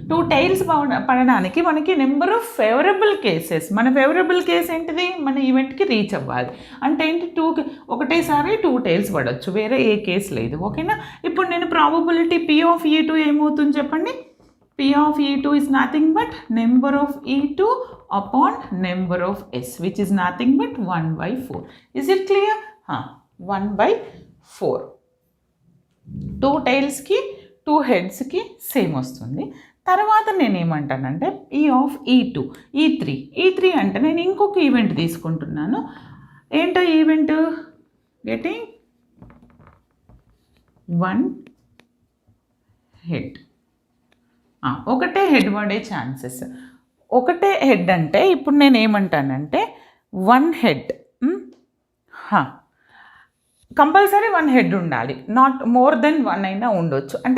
Two tiles పడడానికి మనకి number of favourable cases, మన ఫేవరబుల్ కేస్ ఏంటిది, మన ఈవెంట్కి రీచ్ అవ్వాలి అంటే ఏంటి, ఒకటేసారి 2 టైల్స్ పడవచ్చు, వేరే ఏ కేసు లేదు. ఓకేనా. ఇప్పుడు నేను ప్రాబబిలిటీ P of E2 ఏమవుతుంది చెప్పండి. P of E2 is nothing but number of E2 upon number of S, which is nothing but 1/4. Is it clear? 1/4. 2 టైల్స్కి 2 హెడ్స్కి same వస్తుంది. తర్వాత నేను ఏమంటానంటే E of E2, E3 అంటే నేను ఇంకొక ఈవెంట్ తీసుకుంటున్నాను. ఏంటో ఈవెంట్, గెటింగ్ 1 హెడ్. ఒకటే హెడ్ పడే ఛాన్సెస్. ఒకటే హెడ్ అంటే ఇప్పుడు నేను ఏమంటానంటే 1 హెడ్, కంపల్సరీ 1 హెడ్ ఉండాలి, నాట్ మోర్ దెన్ 1 అయినా ఉండొచ్చు. అంటే